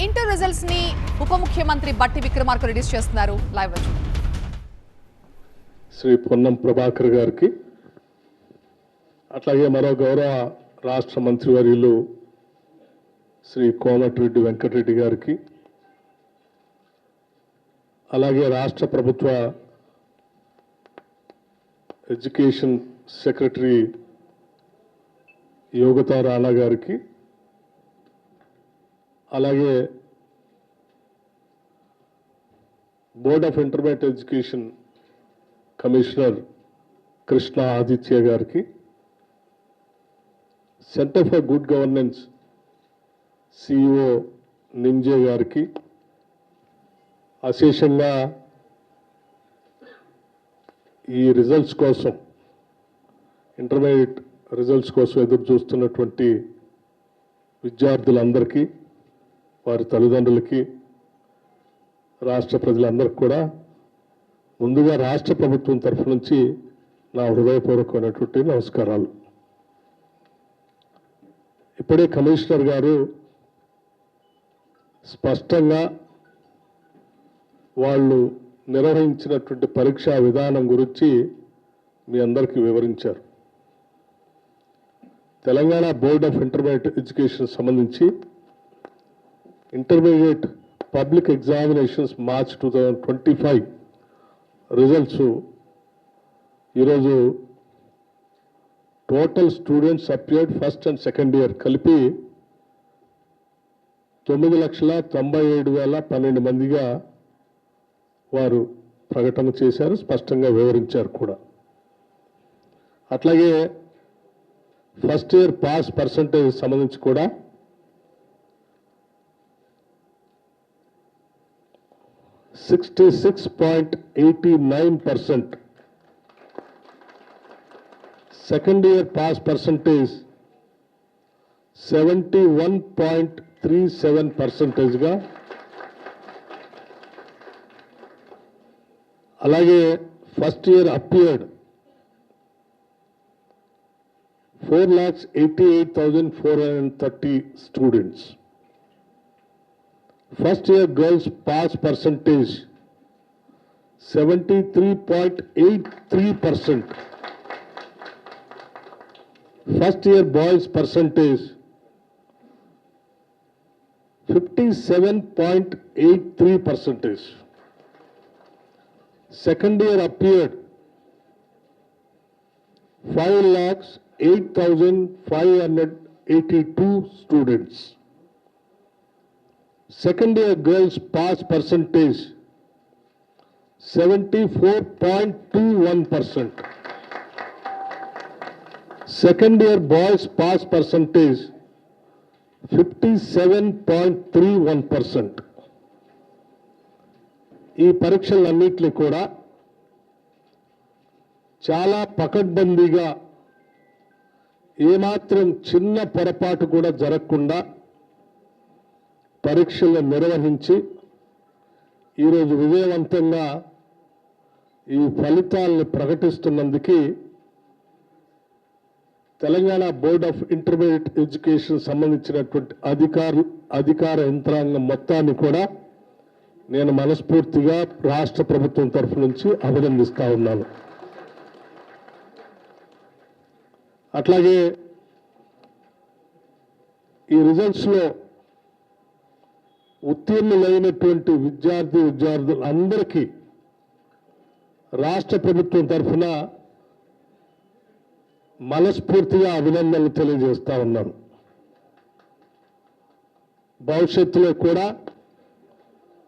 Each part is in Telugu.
ఇంటర్ రిజల్ట్స్ ని ఉప ముఖ్యమంత్రి బట్టి విక్రమార్క రిలీజ్ చేస్తున్నారు. లైవ్ వచ్చి శ్రీ పొన్నం ప్రభాకర్ గారికి, అట్లాగే మరో గౌరవ రాష్ట్ర మంత్రివర్యులు శ్రీ కోమటిరెడ్డి వెంకటరెడ్డి గారికి, అలాగే రాష్ట్ర ప్రభుత్వ ఎడ్యుకేషన్ సెక్రటరీ యోగితా రాణా గారికి, అలాగే board of intermediate education commissioner Krishna Aditya గారికి, centre for good governance CEO నింజే గారికి, అశేషంగా ఈ రిజల్ట్స్ కోసం, ఇంటర్మీడియట్ రిజల్ట్స్ కోసం ఎదురు చూస్తున్నటువంటి విద్యార్థులందరికీ, వారి తల్లిదండ్రులకి, రాష్ట్ర ప్రజలందరికీ కూడా ముందుగా రాష్ట్ర ప్రభుత్వం తరఫు నుంచి నా హృదయపూర్వకమైనటువంటి నమస్కారాలు. ఇప్పుడే కమిషనర్ గారు స్పష్టంగా వాళ్ళు నిర్వహించినటువంటి పరీక్షా విధానం గురించి మీ అందరికీ వివరించారు. Telangana board of intermediate education సంబంధించి intermediate public examinations March 2025 results ఈరోజు total students appeared first and second year కలిపి 9,97,12 మందిగా వారు ప్రకటన చేశారు, స్పష్టంగా వివరించారు కూడా. అట్లాగే ఫస్ట్ ఇయర్ పాస్ పర్సంటేజ్ సంబంధించి కూడా 66.89%, సెకండ్ ఇయర్ పాస్ పర్సంటేజ్ 71.37%గా, అలాగే first year appeared 4,88,430 students. First year girls pass percentage 73.83%. First year boys percentage 57.83%. Second year appeared 5,08,582 students. Second year girls pass percentage 74.21%. Second year boys pass percentage 57.31%. ఈ పరీక్షలన్నింటినీ కూడా చాలా పకడ్బందీగా, ఏమాత్రం చిన్న పొరపాటు కూడా జరగకుండా పరీక్షలు నిర్వహించి ఈరోజు విజయవంతంగా ఈ ఫలితాలను ప్రకటిస్తున్నందుకు Telangana board of intermediate education సంబంధించినటువంటి అధికార యంత్రాంగం మొత్తాన్ని కూడా నేను మనస్ఫూర్తిగా రాష్ట్ర ప్రభుత్వం తరఫు నుంచి అభినందిస్తా ఉన్నాను. అట్లాగే ఈ రిజల్ట్స్లో ఉత్తీర్ణులైనటువంటి విద్యార్థులందరికీ రాష్ట్ర ప్రభుత్వం తరఫున మనస్ఫూర్తిగా అభినందనలు తెలియజేస్తా ఉన్నాను. భవిష్యత్తులో కూడా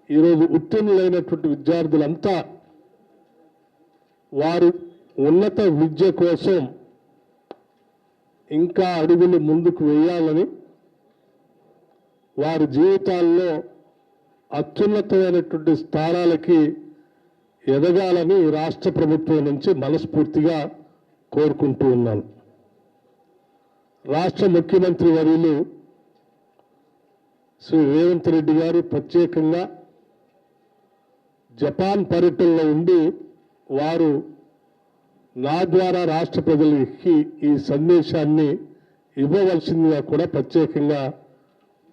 ఈరోజు ఉత్తీర్ణులైనటువంటి విద్యార్థులంతా వారు ఉన్నత విద్య కోసం ఇంకా అడుగులు ముందుకు వేయాలని, వారి జీవితాల్లో అత్యున్నతమైనటువంటి స్థానాలకి ఎదగాలని రాష్ట్ర ప్రభుత్వం నుంచి మనస్ఫూర్తిగా కోరుకుంటూ ఉన్నాను. రాష్ట్ర ముఖ్యమంత్రి వర్యులు శ్రీ రేవంత్ రెడ్డి గారు ప్రత్యేకంగా జపాన్ పర్యటనలో ఉండి వారు నా ద్వారా రాష్ట్ర ప్రజలకి ఈ సందేశాన్ని ఇవ్వవలసిందిగా కూడా ప్రత్యేకంగా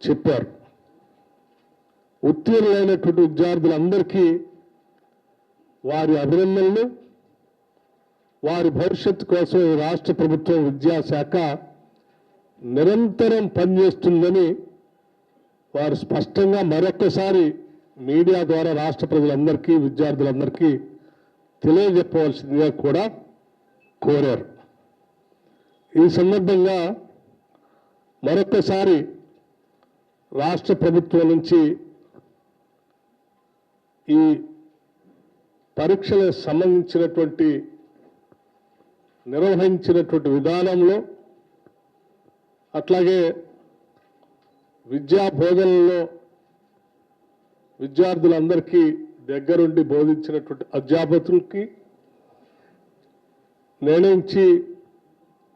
చెప్పారు. ఉత్తీర్ణులైనటువంటి విద్యార్థులందరికీ వారి అభినందనలు. వారి భవిష్యత్తు కోసం ఈ రాష్ట్ర ప్రభుత్వం విద్యాశాఖ నిరంతరం పనిచేస్తుందని వారు స్పష్టంగా మరొక్కసారి మీడియా ద్వారా రాష్ట్ర ప్రజలందరికీ విద్యార్థులందరికీ తెలియజెప్పవలసిందిగా కూడా కోరారు. ఈ సందర్భంగా మరొక్కసారి రాష్ట్ర ప్రభుత్వం నుంచి ఈ పరీక్షలకు సంబంధించినటువంటి నిర్వహించినటువంటి విధానంలో అట్లాగే విద్యా బోధనలో విద్యార్థులందరికీ దగ్గరుండి బోధించినటువంటి అధ్యాపకులకి నిర్ణయించి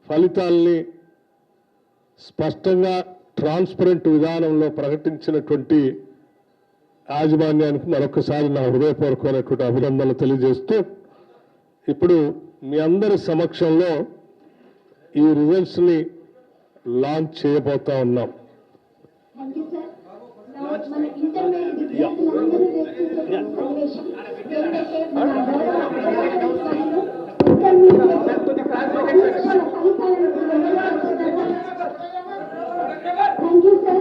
ఫలితాల్ని స్పష్టంగా ట్రాన్స్పరెంట్ విధానంలో ప్రకటించినటువంటి యాజమాన్యానికి మరొకసారి నా హృదయపూర్వకమైనటువంటి అభినందనలు తెలియజేస్తూ ఇప్పుడు మీ అందరి సమక్షంలో ఈ రిజల్ట్స్ని లాంచ్ చేయబోతా ఉన్నాం. Thank you, sir. Now, మన intermediate విద్యార్థులందరూ చేస్తున్న సన్నివేశం ఏంటంటే మన గౌరవ అధ్యాపకులు ఇంటర్మీడియట్ పరీక్షల ఫలితాలను వెల్లడించారు. Thank you, sir.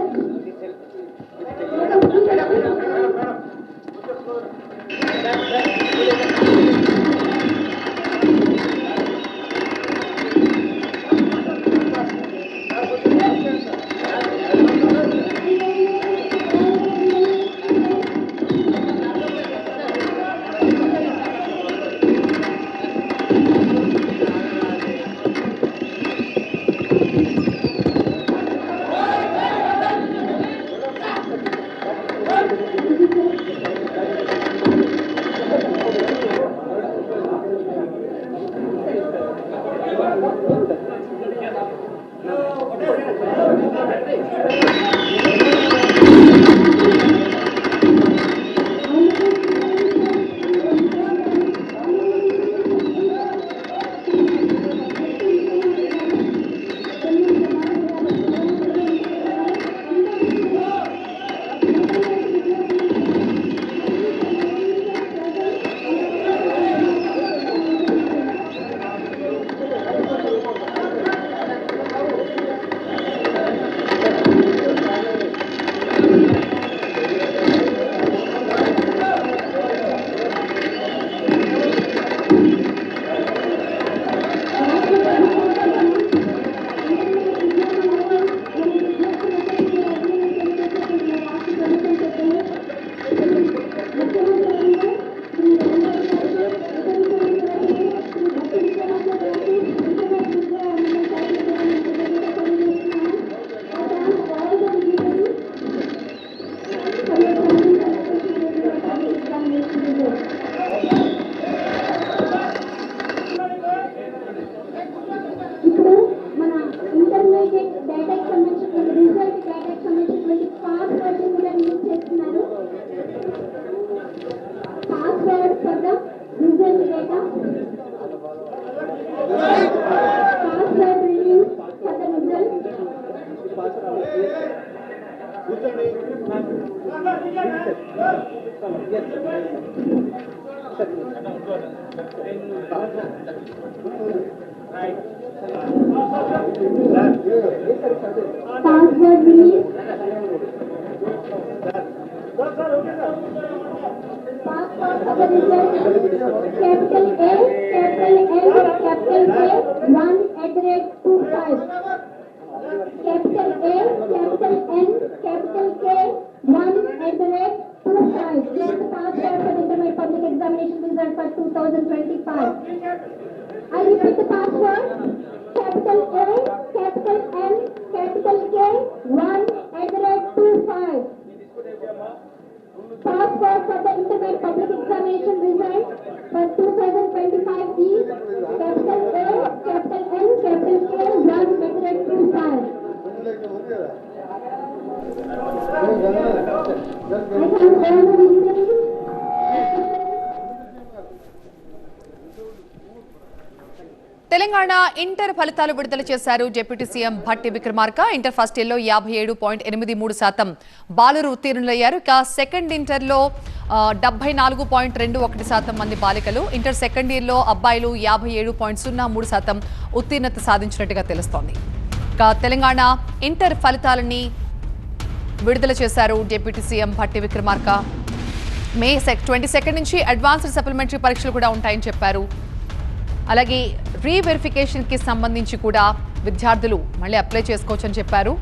Password release. Password for the result. Capital A, capital L, capital K, 1@25. Capital A, capital N, capital K, 1@25. This is the password for the intermediate public examination result for 2025. I repeat the password. Capital A, capital N, capital K, 1@25. Password for the intermediate public examination result for 2025 is capital A, capital N, capital K, 1@25. Telangana Telangana inter ఫలితాలు విడుదల చేశారు deputy CM Bhatti Vikramarka. Inter first ఇయర్లో 57.83% బాలురు ఉత్తీర్ణులయ్యారు. ఇక సెకండ్ ఇంటర్లో 74.21% మంది బాలికలు, ఇంటర్ సెకండ్ ఇయర్లో అబ్బాయిలు 57.03% ఉత్తీర్ణత సాధించినట్టుగా తెలుస్తోంది. ఇక తెలంగాణ ఇంటర్ ఫలితాలని విడుదల చేశారు డిప్యూటీ సీఎం భట్టి విక్రమార్క. మే 22 నుంచి అడ్వాన్స్డ్ సప్లిమెంటరీ పరీక్షలు కూడా ఉంటాయని చెప్పారు. అలాగే రీవెరిఫికేషన్కి సంబంధించి కూడా విద్యార్థులు మళ్ళీ అప్లై చేసుకోవచ్చని చెప్పారు.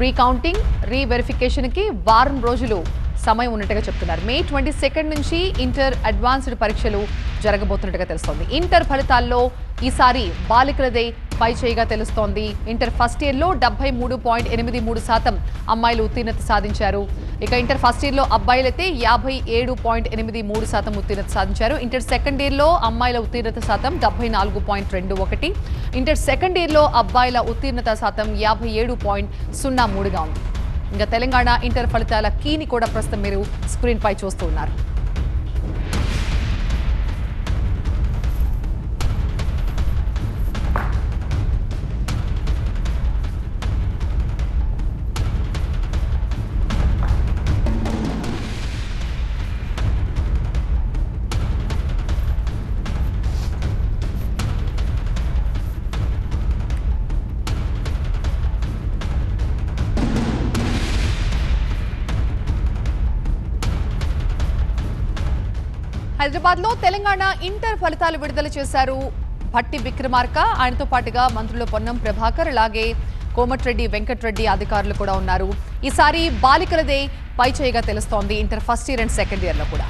రీకౌంటింగ్, రీవెరిఫికేషన్కి వారం రోజులు సమయం ఉన్నట్టుగా చెప్తున్నారు. మే 22 నుంచి ఇంటర్ అడ్వాన్స్డ్ పరీక్షలు జరగబోతున్నట్టుగా తెలుస్తోంది. ఇంటర్ ఫలితాల్లో ఈసారి బాలికలదే పై చేయిగా తెలుస్తోంది. ఇంటర్ ఫస్ట్ ఇయర్లో 73.83% అమ్మాయిలు ఉత్తీర్ణత సాధించారు. ఇక ఇంటర్ ఫస్ట్ ఇయర్లో అబ్బాయిలైతే 57.83% ఉత్తీర్ణత సాధించారు. ఇంటర్ సెకండ్ ఇయర్లో అమ్మాయిల ఉత్తీర్ణత శాతం 74.21, ఇంటర్ సెకండ్ ఇయర్లో అబ్బాయిల ఉత్తీర్ణత శాతం 57.03గా ఉంది. ఇంకా తెలంగాణ ఇంటర్ ఫలితాల కీని కూడా ప్రస్తుతం మీరు స్క్రీన్ పై చూస్తూ ఉన్నారు. హైదరాబాద్లో తెలంగాణ ఇంటర్ ఫలితాలు విడుదల చేశారు భట్టి విక్రమార్క. ఆయనతో పాటుగా మంత్రులు పొన్నం ప్రభాకర్, అలాగే కోమటిరెడ్డి వెంకటరెడ్డి అధికారులు కూడా ఉన్నారు. ఈసారి బాలికలదే పై చేయిగా తెలుస్తోంది inter first year and second ఇయర్లో కూడా.